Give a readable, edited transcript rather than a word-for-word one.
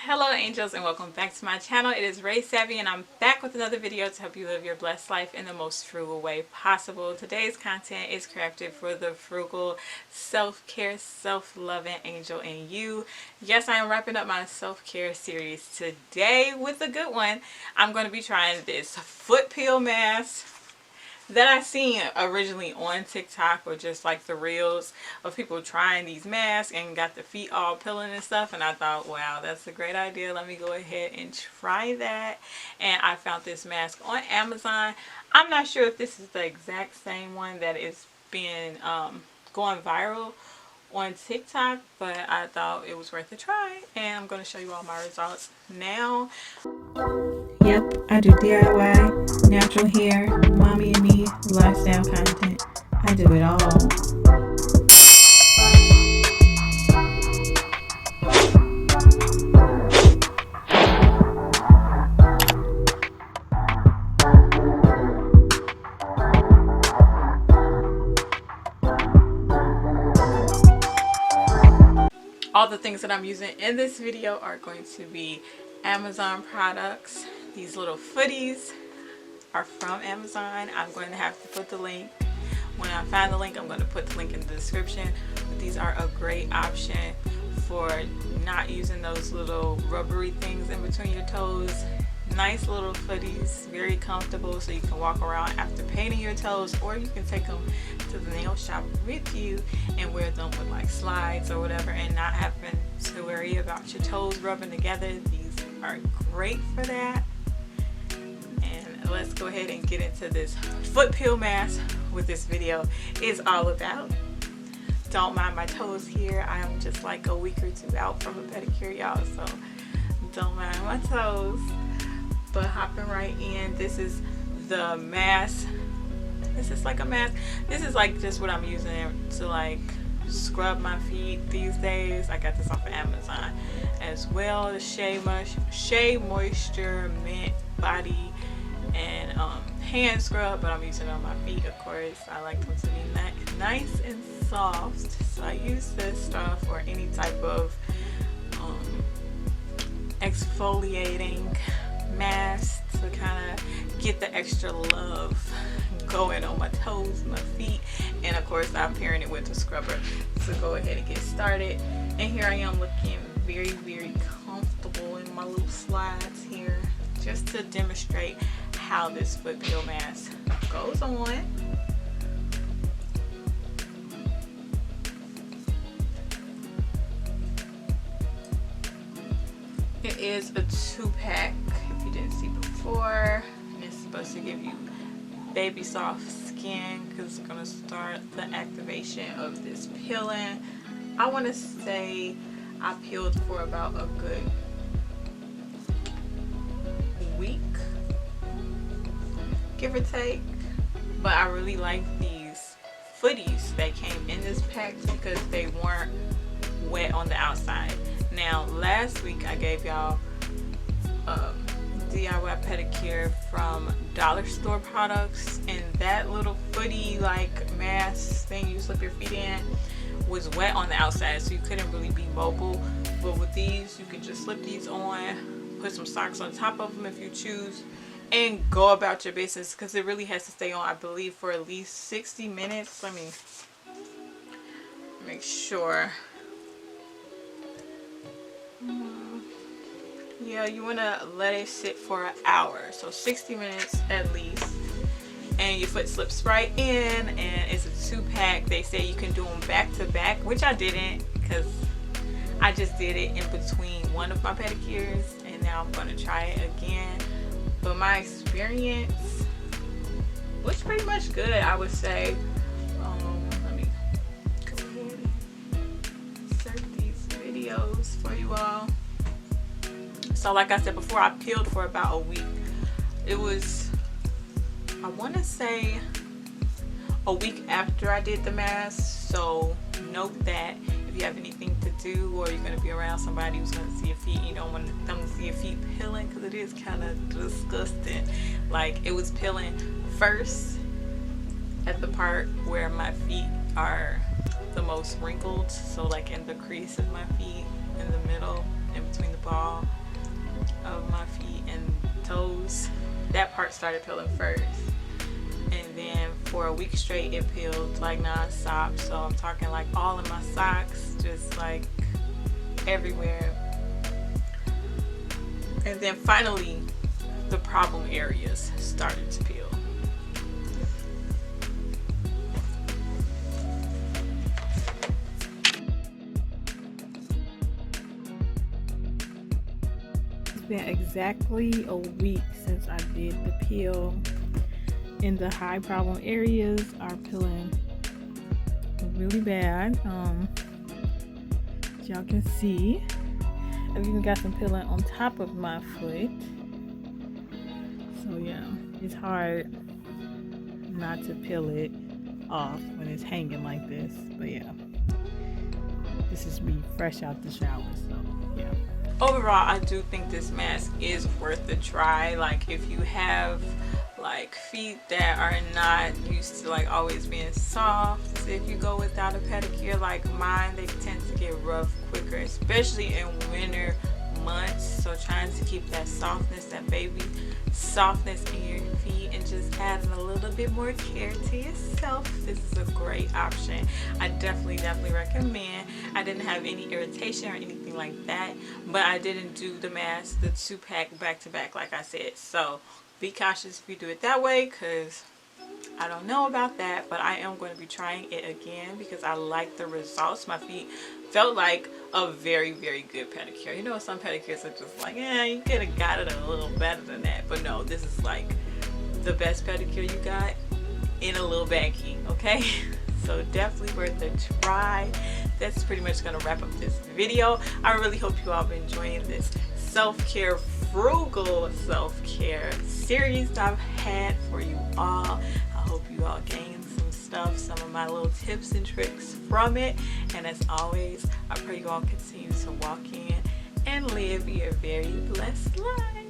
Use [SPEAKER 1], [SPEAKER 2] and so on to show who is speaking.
[SPEAKER 1] Hello angels and welcome back to my channel. It is Ray Savvy and I'm back with another video to help you live your blessed life in the most frugal way possible. Today's content is crafted for the frugal, self-care, self-loving angel in you. Yes, I am wrapping up my self-care series today with a good one. I'm going to be trying this foot peel mask that I seen originally on TikTok, or just like the reels of people trying these masks and got the feet all peeling and stuff, and I thought, wow, that's a great idea, let me go ahead and try that. And I found this mask on Amazon. I'm not sure if this is the exact same one that is being going viral on TikTok, but I thought it was worth a try, and I'm going to show you all my results now. Yep, I do DIY, natural hair, mommy and me, lifestyle content. I do it all. All the things that I'm using in this video are going to be Amazon products. These little footies are from Amazon. I'm going to have to put the link. When I find the link, I'm going to put the link in the description. But these are a great option for not using those little rubbery things in between your toes. Nice little footies, very comfortable, so you can walk around after painting your toes, or you can take them to the nail shop with you and wear them with like slides or whatever and not having to worry about your toes rubbing together. These are great for that. And let's go ahead and get into this foot peel mask, what this video is all about. Don't mind my toes here. I am just like a week or two out from a pedicure, y'all, so don't mind my toes. But hopping right in, this is the mask. This is like a mask. This is like just what I'm using to like scrub my feet these days. I got this off of Amazon as well. The Shea Moisture Mint Body and hand scrub, but I'm using it on my feet, of course. I like them to be nice and soft, so I use this stuff or any type of exfoliating mask to kind of get the extra love going on my toes, my feet, and of course I'm pairing it with a scrubber to go ahead and get started. And here I am looking very, very comfortable in my little slides here, just to demonstrate how this foot peel mask goes on. It is a 2-pack, if you didn't see before, and it's supposed to give you baby soft skin because it's going to start the activation of this peeling. I want to say I peeled for about a good week, give or take, but I really like these footies that came in this pack because they weren't wet on the outside. Now last week I gave y'all DIY pedicure from dollar store products, and that little footy like mask thing you slip your feet in was wet on the outside, so you couldn't really be mobile. But with these, you can just slip these on, put some socks on top of them if you choose, and go about your business, because it really has to stay on, I believe, for at least 60 minutes. Let me make sure. Yeah, you want to let it sit for an hour, so 60 minutes at least, and your foot slips right in. And it's a 2-pack. They say you can do them back to back, which I didn't because I just did it in between one of my pedicures, and now I'm going to try it again. But my experience was pretty much good, I would say. Let me go ahead and insert these videos for you all. So like I said before, I peeled for about a week. It was, I want to say, a week after I did the mask. So note that if you have anything to do, or you're going to be around somebody who's going to see your feet, you don't want them to see your feet peeling, because it is kind of disgusting. Like, it was peeling first at the part where my feet are the most wrinkled, so like in the crease of my feet, in the middle, in between the ball that part started peeling first. And then for a week straight it peeled like non-stop. So I'm talking like all in my socks, just like everywhere. And then finally the problem areas started to peel. It's been exactly a week since I did the peel, and the high problem areas are peeling really bad. As y'all can see, I've even got some peeling on top of my foot. So yeah, it's hard not to peel it off when it's hanging like this. But yeah, this is me fresh out the shower, so yeah. Overall, I do think this mask is worth the try. Like if you have like feet that are not used to like always being soft, if you go without a pedicure like mine, they tend to get rough quicker, especially in winter months. So trying to keep that softness, that baby softness in your feet, and just adding a little bit more care to yourself, this is a great option. I definitely recommend. I didn't have any irritation or anything like that, but I didn't do the mask, the 2-pack back to back like I said. So be cautious if you do it that way, because I don't know about that, but I am going to be trying it again because I like the results. My feet felt like a very good pedicure. You know, some pedicures are just like, yeah, you could have got it a little better than that. But no, this is like the best pedicure you got in a little baggie, okay? So definitely worth a try. That's pretty much going to wrap up this video. I really hope you all have been enjoying this self-care, frugal self-care series that I've had for you all. I hope you all gained some stuff, some of my little tips and tricks from it. And as always, I pray you all continue to walk in and live your very blessed life.